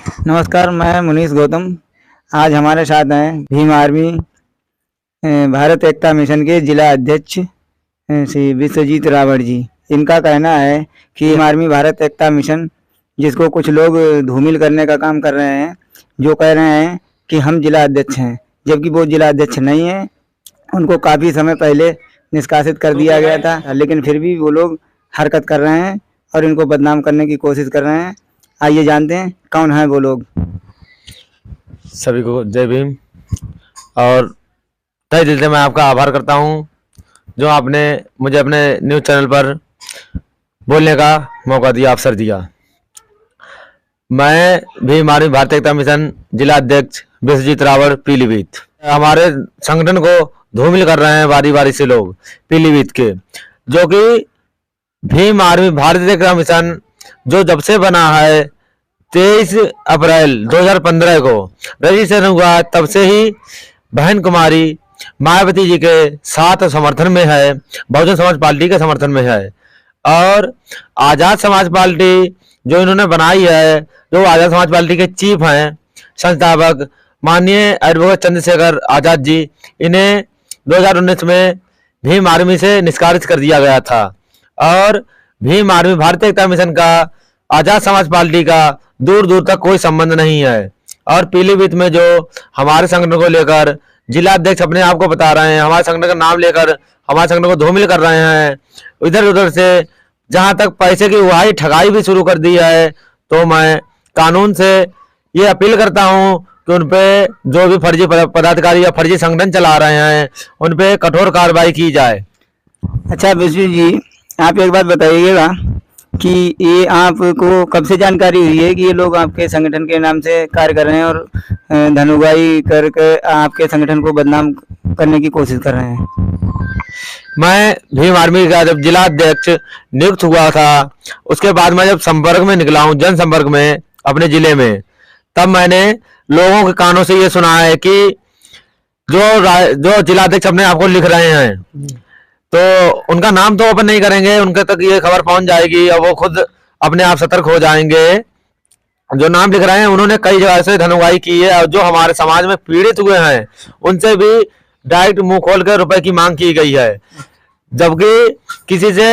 नमस्कार, मैं मुनीश गौतम। आज हमारे साथ हैं भीम आर्मी भारत एकता मिशन के जिला अध्यक्ष श्री विश्वजीत रावत जी। इनका कहना है कि भीम आर्मी भारत एकता मिशन, जिसको कुछ लोग धूमिल करने का काम कर रहे हैं, जो कह रहे हैं कि हम जिला अध्यक्ष हैं, जबकि वो जिला अध्यक्ष नहीं है। उनको काफ़ी समय पहले निष्कासित कर दिया गया था, लेकिन फिर भी वो लोग हरकत कर रहे हैं और इनको बदनाम करने की कोशिश कर रहे हैं। आइए जानते हैं कौन है वो लोग। सभी को जय भीम। और तहे दिल से मैं आपका आभार करता हूं जो आपने मुझे अपने न्यूज़ चैनल पर बोलने का मौका दिया, अवसर दिया। मैं भीम आर्मी भारत एकता मिशन जिला अध्यक्ष विश्वजीत रावत पीलीभीत। हमारे संगठन को धूमिल कर रहे हैं बारी बारी से लोग पीलीभीत के, जो कि भीम आर्मी भारत एकता मिशन जो जब से बना है 23 अप्रैल 2015 को रजिस्ट्रेशन हुआ, तब से ही बहन कुमारी मायावती जी के साथ समर्थन में है, बहुजन समाज पार्टी के समर्थन में है। और आजाद समाज पार्टी जो इन्होंने बनाई है, जो आजाद समाज पार्टी के चीफ हैं, संस्थापक माननीय एडवोकेट चंद्रशेखर आजाद जी, इन्हें 2019 में भीम आर्मी से निष्कासित कर दिया गया था। और भीम आर्मी भारतीय एकता मिशन का आजाद समाज पार्टी का दूर दूर तक कोई संबंध नहीं है। और पीलीभीत में जो हमारे संगठन को लेकर जिला अध्यक्ष अपने आप को बता रहे हैं, हमारे संगठन का नाम लेकर हमारे संगठन को धूमिल कर रहे हैं, इधर उधर से जहां तक पैसे की उहाई ठगाई भी शुरू कर दी है, तो मैं कानून से ये अपील करता हूं कि उनपे जो भी फर्जी पदाधिकारी या फर्जी संगठन चला रहे हैं, उनपे कठोर कार्रवाई की जाए। अच्छा विश्व जी, आप एक बात बताइएगा कि ये आपको कब से जानकारी हुई है कि ये लोग आपके संगठन के नाम से कार्य कर रहे हैं और धनुगाई करके आपके संगठन को बदनाम करने की कोशिश कर रहे हैं? मैं भीम आर्मी का जब जिला अध्यक्ष नियुक्त हुआ था, उसके बाद मैं जब संपर्क में निकला हूँ, जन संपर्क में अपने जिले में, तब मैंने लोगों के कानों से ये सुना है कि जो जिला अध्यक्ष अपने आप को लिख रहे हैं, तो उनका नाम तो ओपन नहीं करेंगे, उनके तक ये खबर पहुंच जाएगी और वो खुद अपने आप सतर्क हो जाएंगे। जो नाम लिख रहे हैं उन्होंने कई जगह से धनुवाई की है, और जो हमारे समाज में पीड़ित हुए हैं उनसे भी डायरेक्ट मुंह खोल कर रुपए की मांग की गई है, जबकि किसी से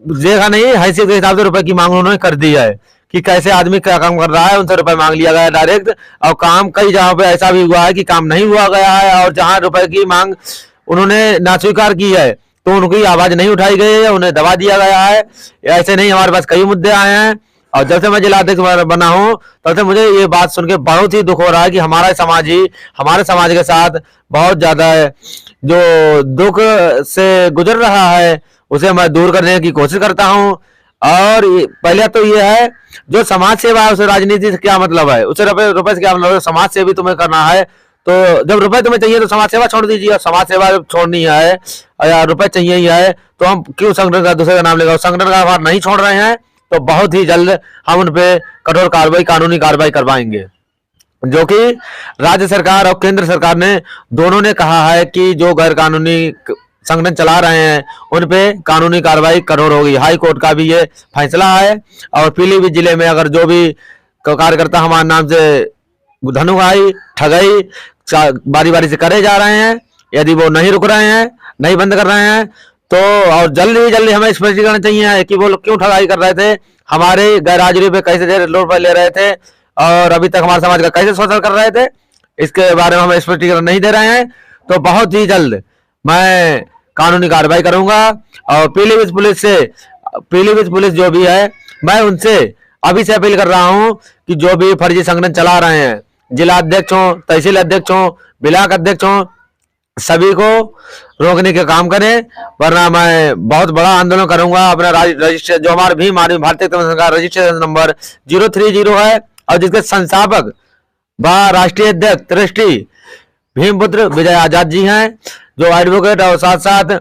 देखा नहीं, हैसियत के हिसाब से रुपए की मांग उन्होंने कर दी है कि कैसे आदमी क्या काम कर रहा है, उनसे रुपए मांग लिया गया डायरेक्ट। और काम कई जगहों पे ऐसा भी हुआ है कि काम नहीं हुआ गया है, और जहां रुपए की मांग उन्होंने ना स्वीकार की है तो उनकी आवाज नहीं उठाई गई है, उन्हें दबा दिया गया है। ऐसे नहीं, हमारे पास कई मुद्दे आए हैं, और जब से मैं जिला अध्यक्ष बना हूं तब से मुझे ये बात सुन के बहुत ही दुख हो रहा है कि हमारा समाज ही हमारे समाज के साथ बहुत ज्यादा जो दुख से गुजर रहा है, उसे मैं दूर करने की कोशिश करता हूं। और पहले तो ये है, जो समाज सेवा है उसे राजनीति से क्या मतलब है, उसे रुपए से क्या मतलब है। समाज से भी तुम्हें करना है, तो जब रुपए तुम्हें चाहिए तो समाज सेवा छोड़ दीजिए, और समाज सेवा छोड़नी है या रुपए चाहिए ही है, तो हम क्यों संगठन का दूसरे का नाम लेगा। संगठन का आभार नहीं छोड़ रहे हैं तो बहुत ही जल्द हम उन पे कठोर कार्रवाई, कानूनी कार्रवाई करवाएंगे, जो कि राज्य सरकार और केंद्र सरकार ने दोनों ने कहा है कि जो गैर कानूनी संगठन चला रहे हैं उन पे कानूनी कार्रवाई कठोर होगी। हाई कोर्ट का भी ये फैसला है। और पीलीभीत जिले में अगर जो भी कार्यकर्ता हमारे नाम से धनुवाई ठगाई बारी बारी से करे जा रहे हैं, यदि वो नहीं रुक रहे हैं, नहीं बंद कर रहे हैं, तो और जल्दी हमें स्पष्टीकरण चाहिए कि वो लोग क्यों ठगाई कर रहे थे, हमारे गैर हाजिरी पे कैसे लोन ले रहे थे, और अभी तक हमारे समाज का कैसे शोषण कर रहे थे, इसके बारे में हमें स्पष्टीकरण नहीं दे रहे हैं। तो बहुत ही जल्द मैं कानूनी कार्रवाई करूंगा। और पीलीभीत पुलिस जो भी है, मैं उनसे अभी से अपील कर रहा हूं कि जो भी फर्जी संगठन चला रहे हैं, जिला अध्यक्ष हो, तहसील अध्यक्ष हो, ब्लॉक अध्यक्ष हो, सभी को रोकने के काम करें, वरना मैं बहुत बड़ा आंदोलन करूंगा। अपना रजिस्टर जो हमारे भीम आर्मी भारतीय एकता मिशन का रजिस्ट्रेशन नंबर 030 है, और जिसके संस्थापक व राष्ट्रीय अध्यक्ष ट्रस्टी भीमपुत्र विजय आजाद जी हैं, जो एडवोकेट और साथ साथ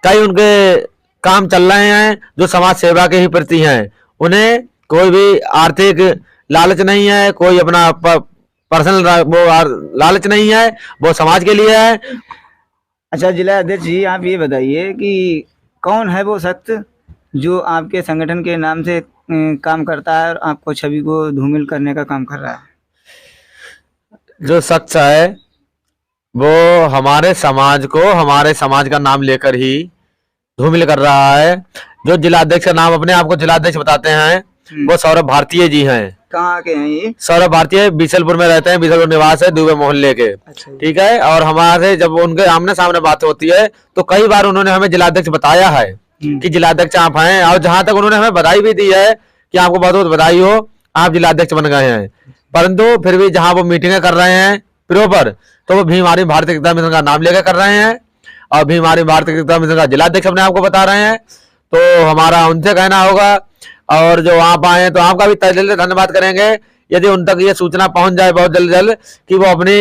कई उनके काम चल रहे हैं जो समाज सेवा के ही प्रति हैं। उन्हें कोई भी आर्थिक लालच नहीं है, कोई अपना पर्सनल वो लालच नहीं है, वो समाज के लिए है। अच्छा जिला अध्यक्ष जी, आप ये बताइए कि कौन है वो शख्स जो आपके संगठन के नाम से काम करता है और आपको छवि को धूमिल करने का काम कर रहा है? जो शख्स है वो हमारे समाज का नाम लेकर ही धूमिल कर रहा है। जो जिलाध्यक्ष का नाम अपने आप को जिलाध्यक्ष बताते हैं वो सौरभ भारतीय जी हैं। कहाँ के हैं ये? सौरभ भारतीय बीसलपुर में रहते हैं, बीसलपुर निवास है, दुबे मोहल्ले के। अच्छा। ठीक है। और हमारे जब उनके आमने सामने बात होती है तो कई बार उन्होंने हमें जिलाध्यक्ष बताया है कि जिलाध्यक्ष आप हैं, और जहां तक उन्होंने हमें बधाई भी दी है कि आपको बहुत बहुत बधाई हो, आप जिलाध्यक्ष बन गए हैं। परंतु फिर भी जहां वो मीटिंगें कर रहे हैं प्रॉपर, तो वो भीम आर्मी भारतीय एकता मिशन का नाम लेकर कर रहे हैं और भीम आर्मी भारतीय एकता मिशन का जिलाध्यक्ष अपने आपको बता रहे हैं। तो हमारा उनसे कहना होगा, और जो आप आए तो आपका भी तहे दिल से धन्यवाद करेंगे यदि उन तक ये सूचना पहुंच जाए बहुत जल्द कि वो अपनी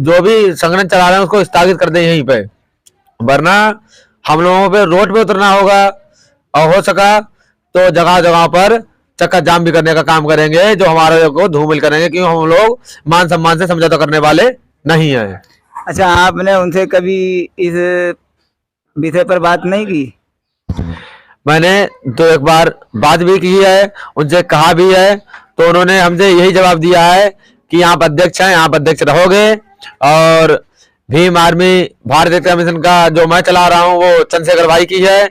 जो भी संगठन चला रहे हैं उसको स्थगित कर दें यहीं पे, वरना हम लोगों पे रोड पे उतरना होगा और हो सका तो जगह जगह पर चक्का जाम भी करने का काम करेंगे, जो हमारे को धूमिल करेंगे, क्योंकि हम लोग मान सम्मान से समझौता करने वाले नहीं है। अच्छा, आपने उनसे कभी इस विषय पर बात नहीं की? मैंने तो एक बार बात भी की है, उनसे कहा भी है, तो उन्होंने हमसे यही जवाब दिया है कि आप अध्यक्ष हैं, आप अध्यक्ष रहोगे, और भीम आर्मी भारतीय एकता मिशन का जो मैं चला रहा हूँ वो चंद्रशेखर भाई की है।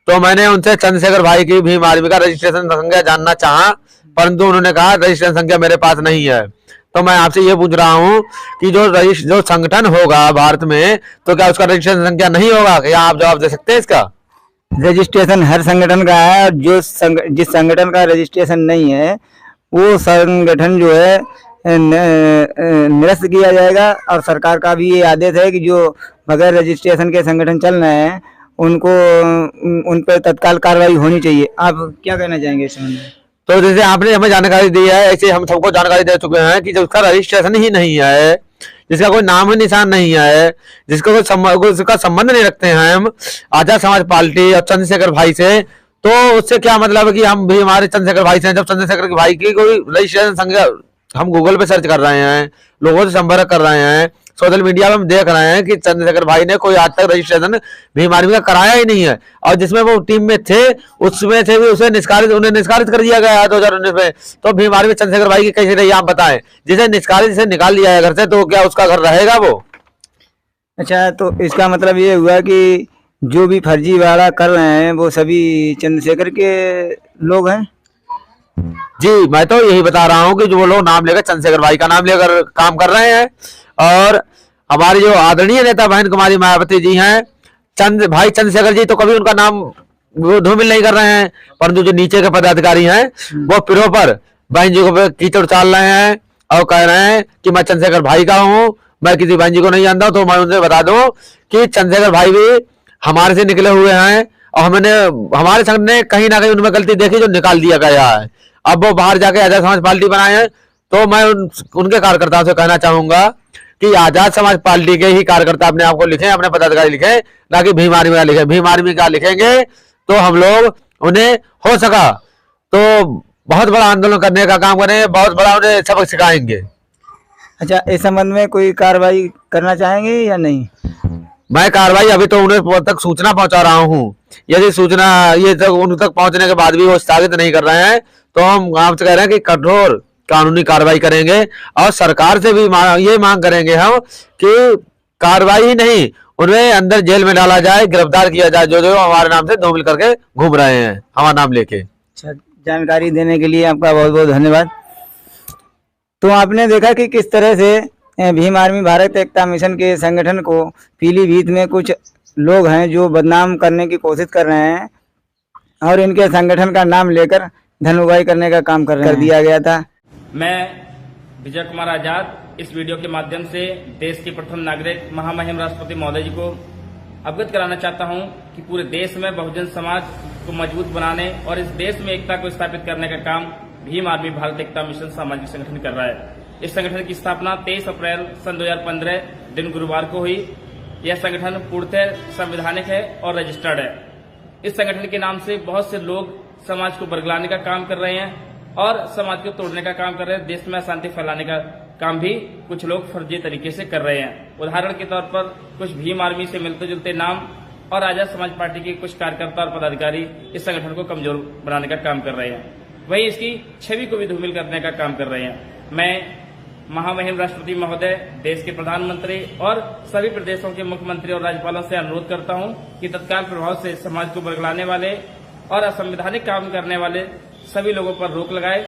तो मैंने उनसे चंद्रशेखर भाई की भीम आर्मी का रजिस्ट्रेशन संख्या जानना चाहा, परंतु उन्होंने कहा रजिस्ट्रेशन संख्या मेरे पास नहीं है। तो मैं आपसे ये पूछ रहा हूँ कि जो संगठन होगा भारत में, तो क्या उसका रजिस्ट्रेशन संख्या नहीं होगा? क्या आप जवाब दे सकते हैं इसका? रजिस्ट्रेशन हर संगठन का है, और जिस संगठन का रजिस्ट्रेशन नहीं है वो संगठन जो है निरस्त किया जाएगा। और सरकार का भी ये आदेश है कि जो बगैर रजिस्ट्रेशन के संगठन चल रहे हैं उनको उन पर तत्काल कार्रवाई होनी चाहिए। आप क्या कहना चाहेंगे इस संबंध में? तो जैसे आपने हमें जानकारी दी है, ऐसे हम सबको जानकारी दे चुके हैं कि जब उसका रजिस्ट्रेशन ही नहीं है, जिसका कोई नाम निशान नहीं है, जिसका उसका संबंध नहीं रखते हैं हम आजाद समाज पार्टी और चंद्रशेखर भाई से, तो उससे क्या मतलब है कि हम भी हमारे चंद्रशेखर भाई से हैं? जब चंद्रशेखर भाई की कोई रजिस्ट्रेशन संख्या हम गूगल पे सर्च कर रहे हैं, लोगों से संपर्क कर रहे हैं, सोशल मीडिया पे हम देख रहे हैं कि चंद्रशेखर भाई ने कोई आज तक रजिस्ट्रेशन भीम आर्मी का कराया ही नहीं है, और जिसमें वो टीम में थे उसमें से भी उन्हें निष्कासित कर दिया गया है 2019 में। तो भीम आर्मी चंद्रशेखर भाई की कैसे रही आप बताएं? जिसे निकाल दिया है घर से, तो क्या उसका घर रहेगा वो? अच्छा, तो इसका मतलब ये हुआ कि जो भी फर्जीवाड़ा कर रहे हैं वो सभी चंद्रशेखर के लोग हैं? जी, मैं तो यही बता रहा हूँ कि जो लोग नाम लेकर चंद्रशेखर भाई का नाम लेकर काम कर रहे हैं, और हमारी जो आदरणीय नेता बहन कुमारी मायावती जी हैं, भाई चंद्रशेखर जी तो कभी उनका नाम वो धूमिल नहीं कर रहे हैं, परंतु जो नीचे के पदाधिकारी हैं वो प्रॉपर बहन जी को कीचड़ चाल रहे हैं और कह रहे हैं कि मैं चंद्रशेखर भाई का हूँ, मैं किसी बहन जी को नहीं जानता हूँ। तो मैं उनसे बता दूं कि चंद्रशेखर भाई भी हमारे से निकले हुए हैं, और हमारे संघ ने कहीं ना कहीं उनमें गलती देखी जो निकाल दिया गया है। अब वो बाहर जाके आजाद समाज पार्टी बनाए हैं, तो मैं उनके कार्यकर्ताओं से कहना चाहूंगा कि आजाद समाज पार्टी के ही कार्यकर्ता अपने आप को लिखें, अपने पदाधिकारी लिखें, ना कि भीम आर्मी का लिखें। भीम आर्मी का लिखेंगे तो हम लोग उन्हें हो सका तो बहुत बड़ा आंदोलन करने का काम करेंगे, बहुत बड़ा उन्हें सबक सिखाएंगे। अच्छा, इस संबंध में कोई कार्रवाई करना चाहेंगे या नहीं? मैं कार्रवाई अभी तो उन्हें तक सूचना पहुंचा रहा हूं, यदि सूचना ये तक उन तक पहुंचने के बाद भी वो स्थगित नहीं कर रहे हैं तो हम आपसे कह रहे हैं कि कठोर कानूनी कार्रवाई करेंगे, और सरकार से भी ये मांग करेंगे हम कि कार्रवाई ही नहीं, उन्हें अंदर जेल में डाला जाए, गिरफ्तार किया जाए, जो हमारे नाम से धूमिल करके घूम रहे हैं हमारा नाम लेके। अच्छा, जानकारी देने के लिए आपका बहुत बहुत धन्यवाद। तो आपने देखा कि किस तरह से भीम आर्मी भारत एकता मिशन के संगठन को पीलीभीत में कुछ लोग हैं जो बदनाम करने की कोशिश कर रहे हैं, और इनके संगठन का नाम लेकर धन उगाही करने का काम कर दिया गया था। मैं विजय कुमार आजाद इस वीडियो के माध्यम से देश के प्रथम नागरिक महामहिम राष्ट्रपति महोदय जी को अवगत कराना चाहता हूं कि पूरे देश में बहुजन समाज को मजबूत बनाने और इस देश में एकता को स्थापित करने का काम भीम आर्मी भारत एकता मिशन सामाजिक संगठन कर रहा है। इस संगठन की स्थापना 23 अप्रैल सन 2015 दिन गुरुवार को हुई। यह संगठन पूर्णतः संवैधानिक है और रजिस्टर्ड है। इस संगठन के नाम से बहुत से लोग समाज को बरगलाने का काम कर रहे हैं और समाज को तोड़ने का काम कर रहे हैं। देश में अशांति फैलाने का काम भी कुछ लोग फर्जी तरीके से कर रहे हैं। उदाहरण के तौर पर कुछ भीम आर्मी से मिलते जुलते नाम और आजाद समाज पार्टी के कुछ कार्यकर्ता और पदाधिकारी इस संगठन को कमजोर बनाने का काम कर रहे हैं, वहीं इसकी छवि को भी धूमिल करने का काम कर रहे हैं। मैं महामहिम राष्ट्रपति महोदय, देश के प्रधानमंत्री और सभी प्रदेशों के मुख्यमंत्री और राज्यपालों से अनुरोध करता हूं कि तत्काल प्रभाव से समाज को बरगलाने वाले और असंवैधानिक काम करने वाले सभी लोगों पर रोक लगाए।